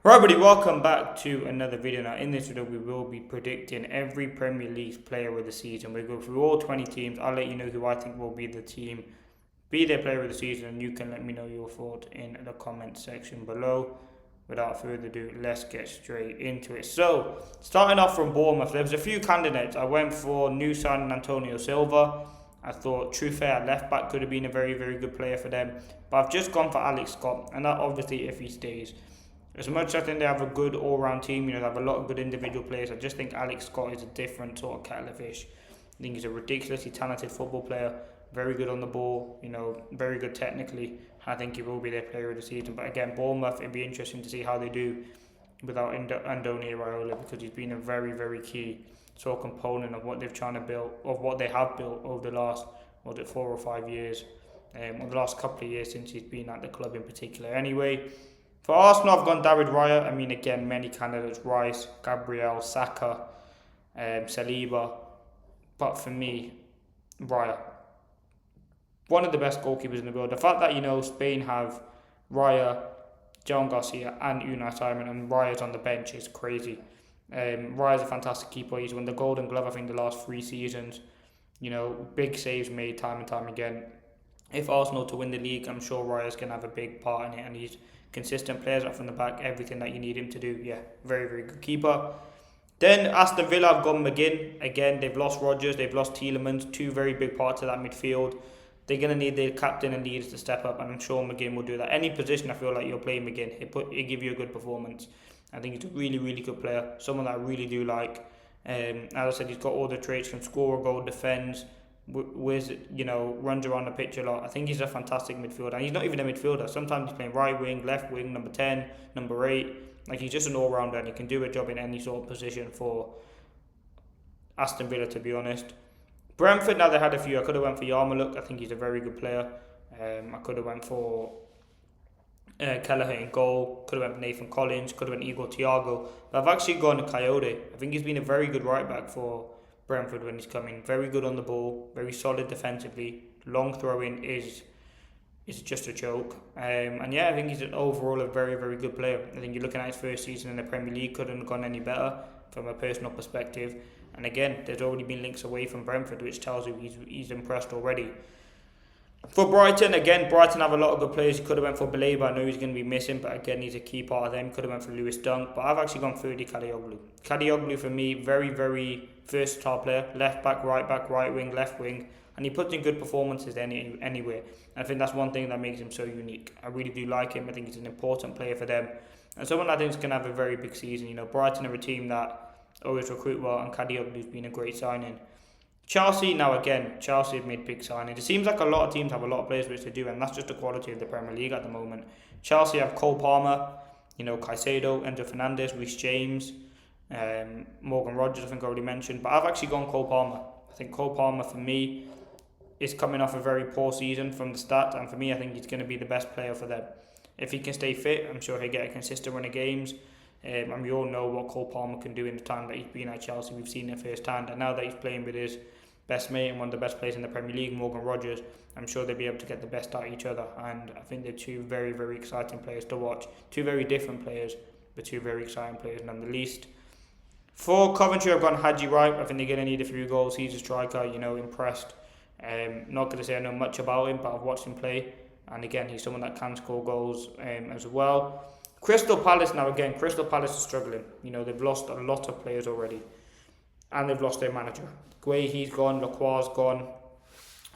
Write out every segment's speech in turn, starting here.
Right, buddy, welcome back to another video. Now, in this video, we will be predicting every Premier League player of the season. We go through all 20 teams. I'll let you know who I think will be their player of the season, and you can let me know your thoughts in the comment section below. Without further ado, let's get straight into it. So, starting off from Bournemouth, there was a few candidates. I went for new signing Antonio Silva. I thought Trufe at left back could have been a very, very good player for them. But I've just gone for Alex Scott, and that obviously if he stays. As much as I think they have a good all-round team, they have a lot of good individual players. I just think Alex Scott is a different sort of kettle of fish. I think he's a ridiculously talented football player, very good on the ball, very good technically. I think he will be their player of the season. But again, Bournemouth, it'd be interesting to see how they do without Andoni Iraola, because he's been a very, very key sort of component of what they've trying to build, of what they have built over the last, 4 or 5 years, or the last couple of years since he's been at the club in particular. Anyway, for Arsenal, I've gone David Raya. I mean, again, many candidates: Rice, Gabriel, Saka, Saliba. But for me, Raya, one of the best goalkeepers in the world. The fact that Spain have Raya, John Garcia, and Unai Simon, and Raya's on the bench is crazy. Raya's a fantastic keeper. He's won the Golden Glove, I think, the last 3 seasons. Big saves made time and time again. If Arsenal to win the league, I'm sure Raya's going to have a big part in it, and he's consistent players up from the back, everything that you need him to do. Yeah, very, very good keeper. Then Aston Villa have gone McGinn. Again, they've lost Rodgers, they've lost Tielemans, two very big parts of that midfield. They're going to need their captain and leaders to step up, and I'm sure McGinn will do that. Any position I feel like you're playing McGinn, he'll give you a good performance. I think he's a really, really good player, someone that I really do like. As I said, he's got all the traits: can score a goal, defends, runs around the pitch a lot. I think he's a fantastic midfielder. And he's not even a midfielder. Sometimes he's playing right wing, left wing, number 10, number 8. Like, he's just an all-rounder, and he can do a job in any sort of position for Aston Villa, to be honest. Brentford, now they had a few. I could have went for Yarmouk. I think he's a very good player. I could have went for Kelleher in goal. Could have went for Nathan Collins. Could have went Igor Thiago. But I've actually gone to Coyote. I think he's been a very good right back for Brentford when he's coming. Very good on the ball, very solid defensively. Long throwing is just a joke. And yeah, I think he's overall a very, very good player. I think you're looking at his first season in the Premier League, couldn't have gone any better from a personal perspective. And again, there's already been links away from Brentford, which tells you he's impressed already. For Brighton, again, Brighton have a lot of good players. You could have went for Baleba. I know he's going to be missing, but again, he's a key part of them. Could have went for Lewis Dunk, but I've actually gone Ferdy Kadioglu. Kadioglu, for me, very, very versatile player. Left back, right wing, left wing. And he puts in good performances anywhere. I think that's one thing that makes him so unique. I really do like him. I think he's an important player for them. And someone I think is going to have a very big season. Brighton are a team that always recruit well, and Kadioglu's been a great signing. Chelsea, now again, Chelsea have made big signings. It seems like a lot of teams have a lot of players which they do, and that's just the quality of the Premier League at the moment. Chelsea have Cole Palmer, Caicedo, Enzo Fernandez, Reece James, Morgan Rodgers, I think I already mentioned. But I've actually gone Cole Palmer. I think Cole Palmer, for me, is coming off a very poor season from the start, and for me, I think he's going to be the best player for them. If he can stay fit, I'm sure he'll get a consistent run of games. And we all know what Cole Palmer can do in the time that he's been at Chelsea. We've seen it firsthand, and now that he's playing with his best mate and one of the best players in the Premier League, Morgan Rodgers, I'm sure they'll be able to get the best out of each other. And I think they're two very, very exciting players to watch. Two very different players, but two very exciting players none the least. For Coventry, I've gone Haji Wright. I think they're going to need a few goals. He's a striker, impressed. Not going to say I know much about him, but I've watched him play. And again, he's someone that can score goals as well. Crystal Palace, now again, Crystal Palace is struggling. They've lost a lot of players already. And they've lost their manager. Guehi's gone, Lacroix's gone,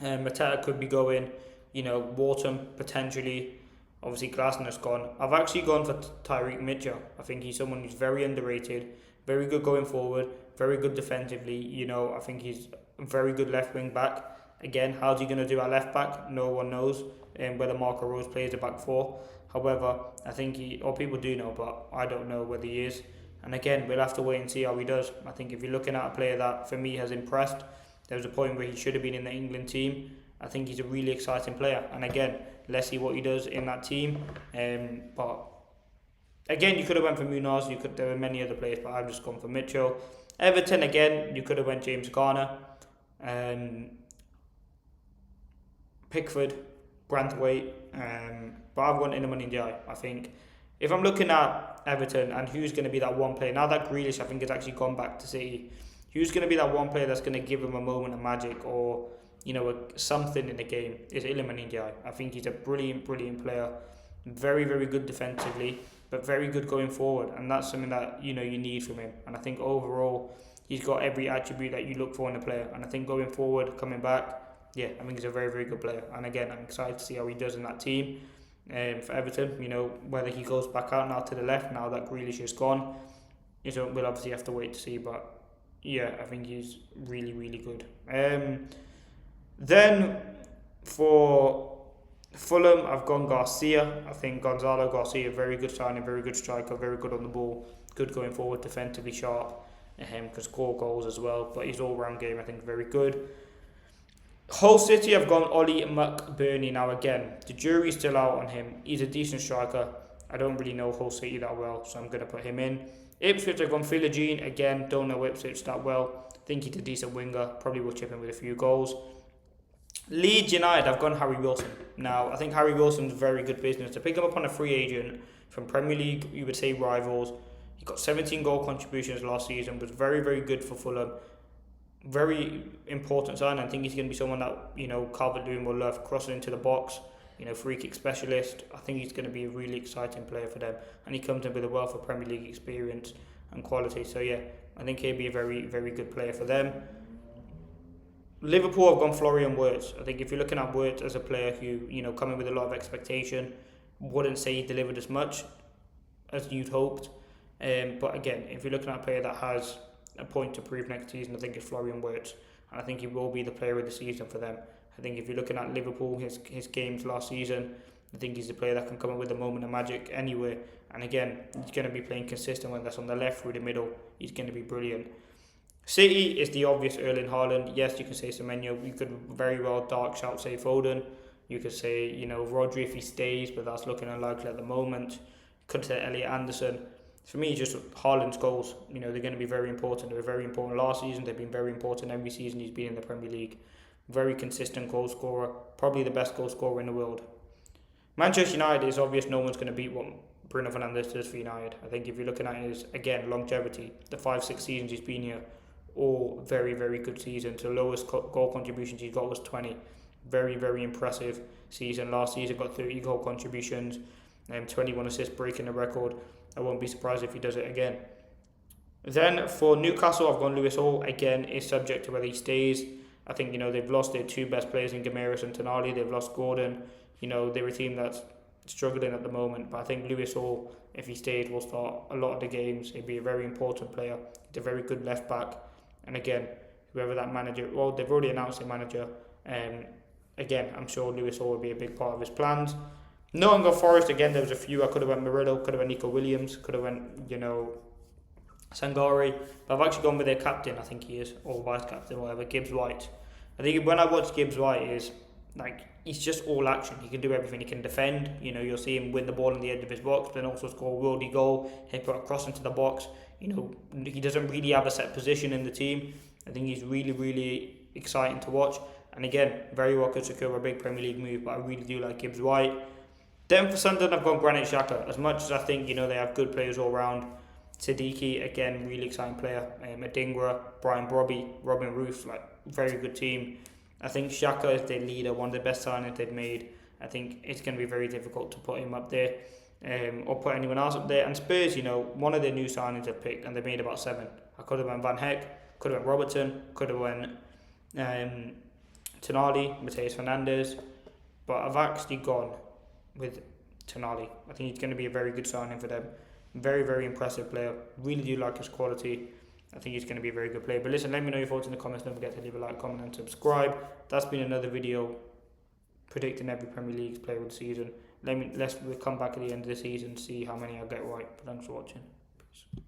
Mateta could be going, Wharton potentially, obviously Glasner's gone. I've actually gone for Tyreek Mitchell. I think he's someone who's very underrated, very good going forward, very good defensively. I think he's a very good left wing back. Again, how's he going to do at left back? No one knows whether Marco Rose plays the back four. However, I think people do know, but I don't know whether he is. And again, we'll have to wait and see how he does. I think if you're looking at a player that, for me, has impressed, there was a point where he should have been in the England team. I think he's a really exciting player. And again, let's see what he does in that team. But again, you could have went for Munoz. There were many other players, but I've just gone for Mitchell. Everton, again, you could have went James Garner. Pickford, Branthwaite. But I've gone Iliman Ndiaye. I think if I'm looking at Everton and who's going to be that one player, now that Grealish I think has actually gone back to City, who's going to be that one player that's going to give him a moment of magic or, something in the game, is Iliman Ndiaye. I think he's a brilliant player, very, very good defensively, but very good going forward, and that's something that, you need from him. And I think overall, he's got every attribute that you look for in a player, and I think going forward, coming back, yeah, I think he's a very, very good player. And again, I'm excited to see how he does in that team. For Everton, whether he goes back out now to the left now that Grealish is gone, we'll obviously have to wait to see. But yeah, I think he's really, really good. Then for Fulham, I've gone Garcia. I think Gonzalo Garcia, very good signing, very good striker, very good on the ball, good going forward, defensively sharp, can score goals as well. But his all-round game, I think, very good. Hull City, I've gone Ollie McBurney. Now again, the jury's still out on him. He's a decent striker. I don't really know Hull City that well, so I'm going to put him in. Ipswich, I've gone Philogene. Again, don't know Ipswich that well. Think he's a decent winger. Probably will chip in with a few goals. Leeds United, I've gone Harry Wilson. Now, I think Harry Wilson's very good business. To pick him up on a free agent from Premier League, you would say rivals. He got 17 goal contributions last season, was very, very good for Fulham. Very important sign. I think he's going to be someone that, Calvert-Lewin will love, crossing into the box, free kick specialist. I think he's going to be a really exciting player for them. And he comes in with a wealth of Premier League experience and quality. So, yeah, I think he'll be a very, very good player for them. Liverpool have gone Florian Wirtz. I think if you're looking at Wirtz as a player who, coming with a lot of expectation, wouldn't say he delivered as much as you'd hoped. But again, if you're looking at a player that has a point to prove next season, I think it's Florian Wirtz. And I think he will be the player of the season for them. I think if you're looking at Liverpool, his games last season, I think he's a player that can come up with a moment of magic anywhere. And again, he's going to be playing consistent, whether that's on the left, through the middle. He's going to be brilliant. City is the obvious Erling Haaland. Yes, you can say Semenyo. You could very well dark shout say Foden. You could say, Rodri if he stays, but that's looking unlikely at the moment. Could say Elliot Anderson. For me, just Haaland's goals, they're going to be very important. They were very important last season. They've been very important every season he's been in the Premier League. Very consistent goal scorer. Probably the best goal scorer in the world. Manchester United is obvious no one's going to beat what Bruno Fernandes does for United. I think if you're looking at his, again, longevity, the 5-6 seasons he's been here, all very, very good seasons. The lowest goal contributions he got was 20. Very, very impressive season. Last season got 30 goal contributions, 21 assists, breaking the record. I won't be surprised if he does it again. Then for Newcastle, I've gone Lewis Hall. Again, is subject to whether he stays. I think, they've lost their two best players in Gomes and Tonali. They've lost Gordon. They're a team that's struggling at the moment. But I think Lewis Hall, if he stays, will start a lot of the games. He'll be a very important player. He's a very good left back. And again, whoever that manager, well, they've already announced a manager. Again, I'm sure Lewis Hall will be a big part of his plans. Nottingham Forest, again, there was a few. I could have went Murillo, could have went Nico Williams, could have went, Sangare. But I've actually gone with their captain, I think he is, or vice captain, whatever, Gibbs White. I think when I watch Gibbs White, is he's just all action. He can do everything. He can defend. You'll see him win the ball on the edge of his box, but then also score a worldy goal. He put a cross into the box. He doesn't really have a set position in the team. I think he's really, really exciting to watch. And again, very well could secure a big Premier League move, but I really do like Gibbs White. Then for Sunderland, I've gone Granit Xhaka. As much as I think, they have good players all round. Siddiqui, again, really exciting player. Adingra, Brian Brobby, Robin Roos, very good team. I think Xhaka is their leader, one of the best signings they've made. I think it's going to be very difficult to put him up there. Or put anyone else up there. And Spurs, one of their new signings they've picked, and they made about 7. I could have went Van Heck, could have went Robertson, could have went Tonali, Mateus Fernandes, but I've actually gone with Tonali. I think he's going to be a very good signing for them. Very, very impressive player. Really do like his quality. I think he's going to be a very good player. But listen, let me know your thoughts in the comments. Don't forget to leave a like, comment and subscribe. That's been another video predicting every Premier League player of the season. We'll come back at the end of the season, see how many I get right. But thanks for watching. Peace.